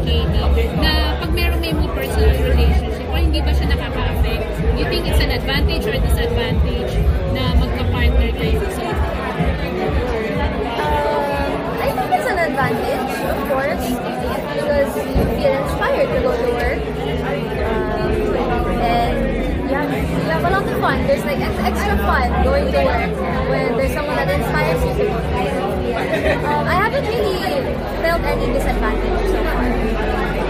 Katie, na pag meron may mga personal relationship, or hindi ba siya nakaka-affect? You think it's an advantage or disadvantage na magka-partner kayo sa I think it's an advantage, of course, because you feel inspired to go to work. And yeah, you have a lot of fun. There's like extra fun going to work when there's someone that inspires you to go to work. I haven't really felt any disadvantage so far.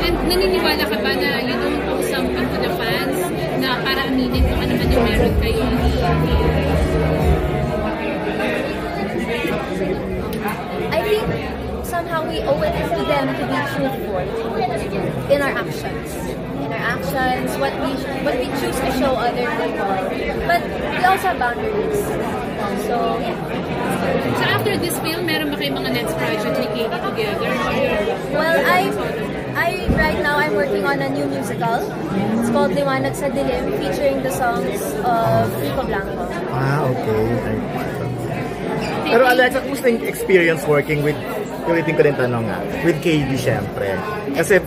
And naniniwala ka ba na you don't owe something to the fans na para aminin kung ano man yung meron kayo? I think somehow we owe it to them to be truthful in our actions. In our actions, what we choose to show other people. But we also have boundaries. So, yeah. So after this film, meron ba kayong mga next project ni Katie together? Well, right now I'm working on a new musical. It's called Liwanag sa Dilim, featuring the songs of Rico Blanco. Okay. Pero Alexa, kumusta yung experience working with, ulitin ko rin tanong with Katie syempre? Kasi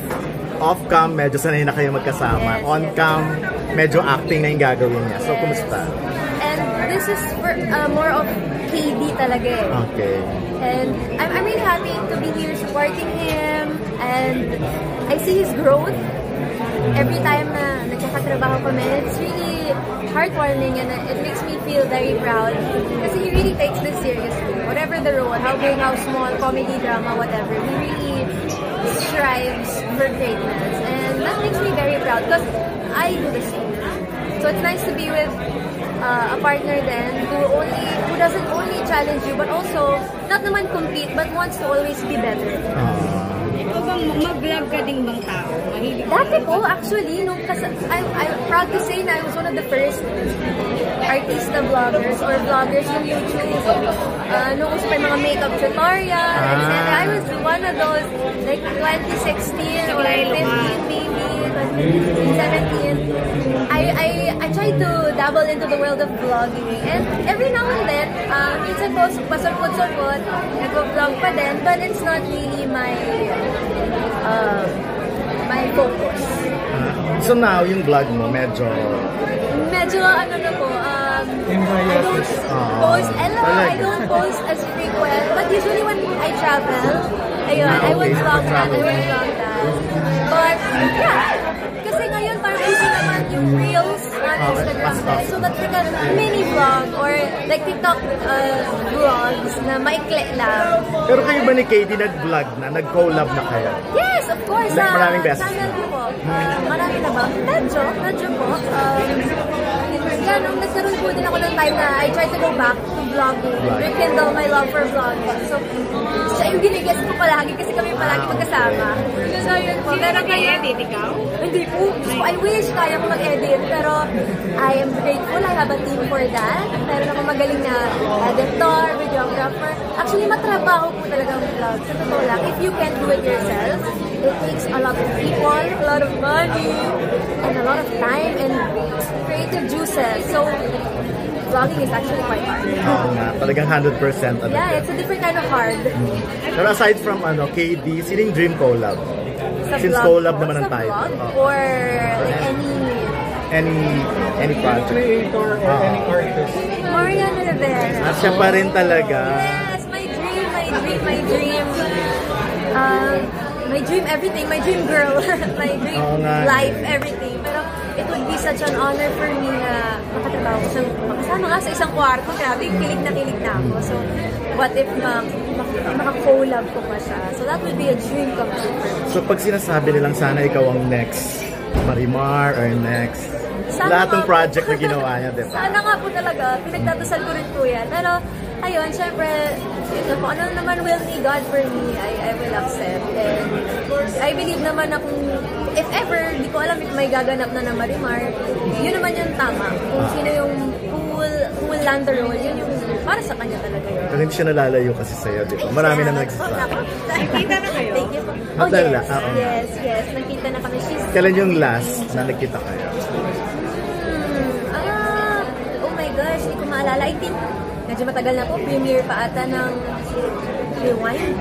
off-cam, medyo sanay na kayo magkasama. On-cam, medyo acting na yung gagawin niya. So, kumusta? And this is for, more of KD talaga eh. Okay. And I'm really happy to be here supporting him. And I see his growth every time na nagkakatrabaho kami. It's really heartwarming and it makes me feel very proud. Kasi he really takes this seriously. Whatever the role, how big, how small, comedy, drama, whatever. He really strives for greatness. And that makes me very proud because I do the same. So it's nice to be with a partner then who doesn't only challenge you but also not naman compete but wants to always be better. Ikaw bang mag-vlog ka ding bang tao? Dati po, actually, I'm proud to say na I was one of the first artista vloggers or vloggers on YouTube. Nung uso pa yung mga makeup tutorial, etc. I was one of those, like 2016 or 15 maybe, 2017. I tried to dabble into the world of vlogging. And every now and then, minsan po, pasapot-sapot, nag-vlog pa din, but it's not really my focus. So now, yung vlog mo, medyo ano na po, I don't post as frequent, but usually when I travel, ayun, I would vlog that. But, yeah, kasi ngayon parang easy naman yung reels on Instagram. So that's like a mini vlog or like TikTok vlogs na maikli lang. Pero kayo ba ni Katie nag-vlog na? Nag-collab na kayo? Yes, of course. Like, maraming beses. Channel ko po. Marami na ba? Medyo po. Nung nagkaroon po din ako ng time na I tried to go back to vlogging, rekindle my love for vlogging. So, siya yung ginigets ko palagi kasi kami palagi magkasama. So, yun po. Pero edit ikaw? Hindi po. So, I wish kaya ko mag-edit, pero I am grateful. I have a team for that. Meron ako magaling na editor, videographer. Actually, matrabaho po talaga ang vlog. Sa totoo lang, if you can't do it yourself, it takes a lot of people, a lot of money, and a lot of time and creative juices. So, vlogging is actually quite hard. Oo nga, talagang 100%. Yeah, it's a different kind of hard. Pero aside from KD, sining dream collab? Since collab naman ang tayo. Or any project? Creator or any artist? Mariana Rivera. At siya pa rin talaga. Yes, my dream. My dream everything. My dream girl. My dream life, everything. Pero it would be such an honor for me na makatrabaho ko makasama nga sa isang kwarto. Grabe, kilig na ako. So, what if maka-collab ko pa siya? So, that would be a dream come true for me. So, pag sinasabi nilang sana ikaw ang next Marimar or next lahat ng project na ginawa niya, diba? Sana nga po talaga. Pinagdadasal ko rin po yan. Pero, ayun, syempre, ito po, ano naman will ni God for me, I will accept. And I believe naman na kung, if ever, di ko alam if may gaganap na Marimar, yun naman yung tama. Kung sino yung who will land the role, yun yung para sa kanya talaga yun. Pero hindi siya nalalayo kasi sa'yo, di ba? Marami na nagsasabi. Nakita na kayo? Thank you po. Yes. Nakita na kami. Kailan yung last na nakita kayo? Oh my gosh, hindi ko maalala. I think, medyo matagal na po. Premiere pa ata ng Rewind.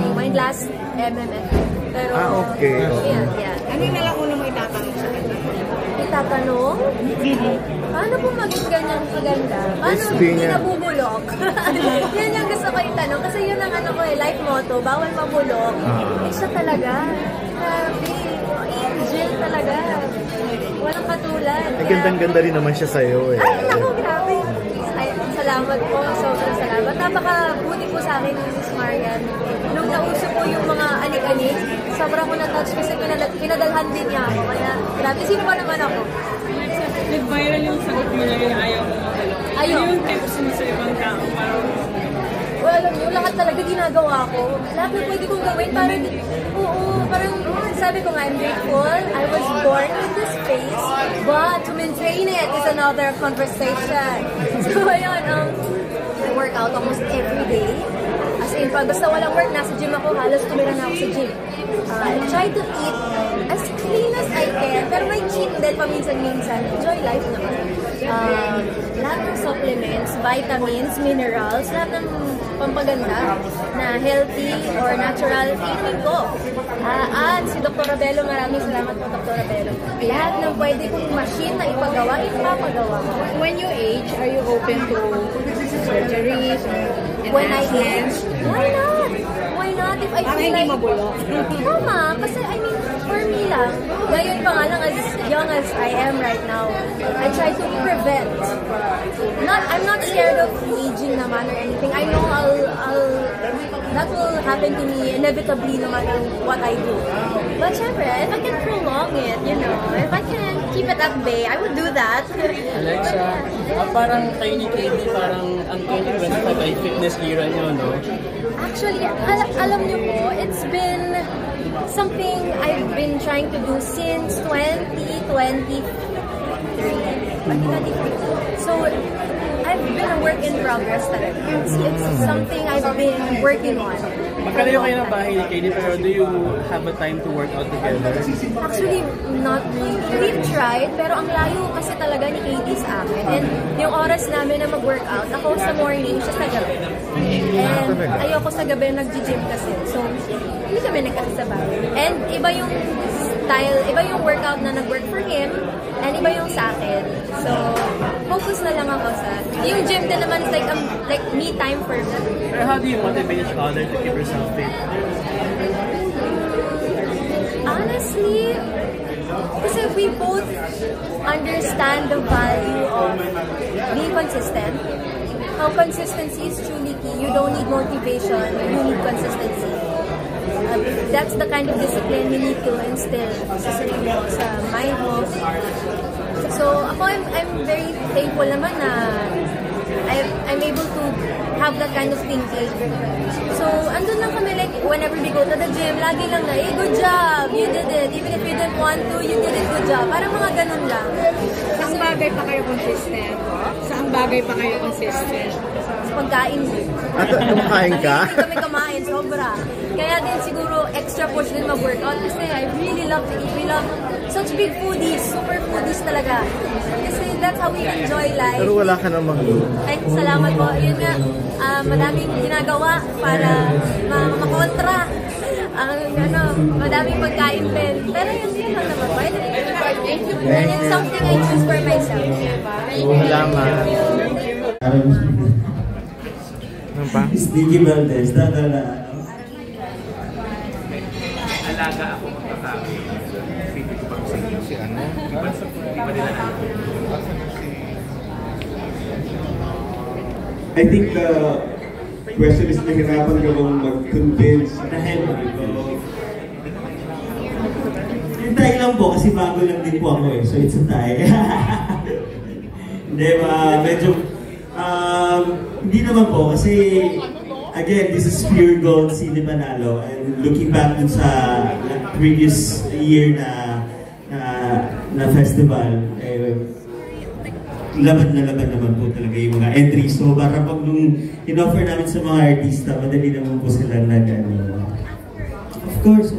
Rewind last MMF. Pero, Okay. Yeah. Ano yung nalang una mo itatanong sa kanya? Itatanong? Paano po maging ganyan kaganda? Paano Crispy hindi niya. nabubulok? Yan yung gusto ko itanong. Kasi yun ang ano ko life motto, bawal mabulok. Siya talaga. Grabe. Angel talaga. Walang katulad. Ay, gandang-ganda rin naman siya sa'yo eh. Ay, naku, grabe. Ay, salamat po. Sobrang salamat. Napakabuti po sa akin ni Miss Marian. Nung nauso po yung mga anik-anik, sobrang ko na-touch kasi pinadalhan din niya ako. Kaya, grabe. Sino ba naman ako? Nag-viral yung sagot mo na yun, ayaw mo makulong. Ayaw. Ano yung tips mo sa ibang tao? Parang, Well, alam niyo, lahat talaga ginagawa ko. Lahat na pwede kong gawin. Parang, parang sabi ko nga, I'm grateful. I was born in this space, but to maintain it is another conversation. So, ayun, I work out almost every day. As in, pag basta walang work, nasa gym ako, halos tumira na ako sa gym. I try to eat as clean as I can, pero may cheat din paminsan-minsan. Enjoy life naman. Lahat ng supplements, vitamins, minerals, lahat ng pampaganda na healthy or natural, inumin ko. At si Dr. Rabelo, maraming salamat po, Dr. Rabelo. Lahat ng pwede kong machine na ipagawa, ipapagawa ko. when you age, are you open to surgeries or When I age, enhancements? why not? Why not? If I Para feel hindi like... mabulok. Tama, kasi I mean, for me lang, ngayon pa nga lang, as young as I am right now, I try to prevent. I'm not scared of aging naman or anything. I know that will happen to me inevitably no matter what I do. But syempre, if I can prolong it, if I can keep it at bay, I would do that. Alexa, parang kayo ni Katie, parang ang 2025 ay fitness era nyo, no? Actually, alam niyo po, it's been something I've been trying to do since 2023. So, I've been a work in progress talaga. It's something I've been working on. Magkalayo kayo ng bahay ni Katie, pero do you have a time to work out together? Actually, not really. We've tried, pero ang layo kasi talaga ni Katie sa akin. And yung oras namin na mag-workout, ako sa morning, siya sa gabi. And ayoko sa gabi nag-gym kasi. So, hindi kami nagkakasabay. And iba yung style, iba yung workout na nag-work for him, and iba yung sa akin. So, focus na lang ako sa... Yung gym din naman is like me time for me. Pero how do you motivate each other to keep yourself fit? Honestly, kasi we both understand the value of being consistent. How consistency is truly key. You don't need motivation, you need consistency. That's the kind of discipline you need to instill sa sarili mo, sa mind mo. So, ako, I'm very thankful naman na I'm able to have that kind of thinking. So, andun lang kami, like, whenever we go to the gym, lagi lang na, good job, you did it. Even if you didn't want to, you did it, good job. Parang mga ganun lang. Saan bagay pa kayo consistent? Saan bagay pa kayo consistent? Sa pagkain. At kumakain ka? Hindi kami kumain, sobra. Kaya din siguro extra push din mag-workout kasi I really love to eat. We love such big foodies, super foodies talaga. Kasi that's how we enjoy life. Pero wala ka namang Ay, salamat po. Yun nga, madaming ginagawa para makontra. Madaming pagkain din. Pero yun lang naman. And it's something I choose for myself. Salamat. Ano pa? Sticky Valdez, Alaga ako magkakabi. Feeling ko pag si ano? Di ba nila I think the question is nahirapan ka bang mag-convince na Henry ko. Yung tayo lang po, kasi bago lang din po ako eh. So it's a tie. Hindi ba, medyo, hindi naman po kasi again, this is pure gold Cine Manalo, and looking back dun sa previous year na festival, laban naman po talaga yung mga entries. So para pag nung in-offer namin sa mga artista, madali naman po sila Of course.